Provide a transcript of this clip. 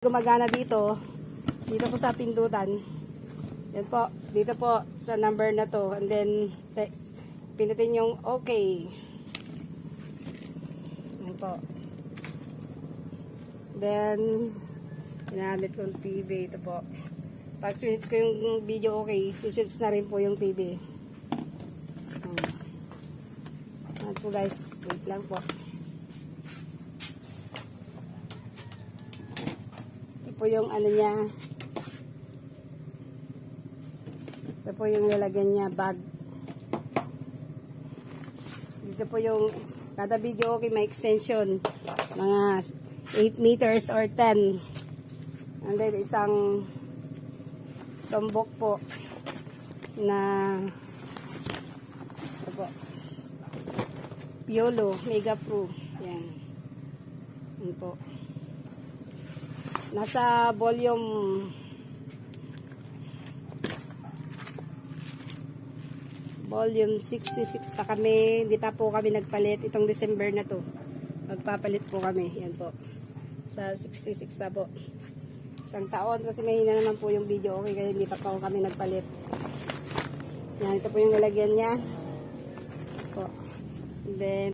Gumagana dito po sa pindutan. Yan po, dito po sa number na to, and then pinutin yung okay. Yan po. Then ginamit kong TV, ito po. Pag switch ko yung video okay, switch na rin po yung TV. Yan po guys, wait lang po. Po yung ano niya, ito po yung lalagyan niya, bag. Dito po yung kada video okay, may extension mga 8 meters or 10, and then isang sambok po na ito po, Piolo Mega Pro. Yan po. Nasa volume 66 pa kami. Hindi pa po kami nagpalit. Itong December na to, magpapalit po kami. Yan po. Sa 66 pa po. Isang taon kasi mahina naman po yung video okay, kaya hindi pa po kami nagpalit. Yan, ito po yung nilagyan niya po. Then